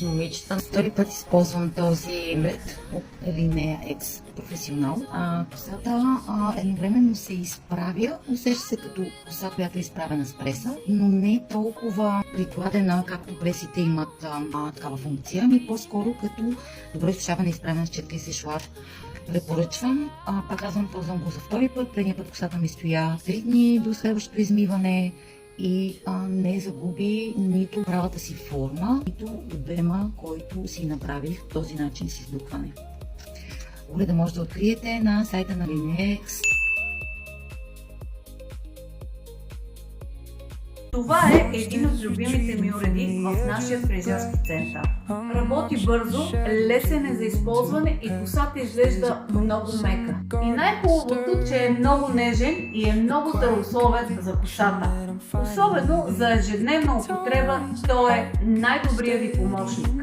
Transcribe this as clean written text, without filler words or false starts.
момичета. Втори път използвам този метод от Линея X професионал. Косата едновременно се изправя, усеща се като коса, която е изправена с преса, но не е толкова прикладена, както пресите имат такава функция, ами по-скоро като добро изсушаване изправена с 40 шлад. Препоръчвам, пак казвам, ползвам го за втори път. Предния път косата ми стоя 3 дни до следващото измиване и не загуби нито правата си форма, нито обема, който си направих по този начин с издухване. Огледа може да откриете на сайта на Linex. Това е един от любимите ми уреди в нашия фризьорски център. Работи бързо, лесен е за използване и косата изглежда много мека. И най-хубавото, че е много нежен и е много здравословен за косата. Особено за ежедневна употреба, той е най-добрият ви помощник.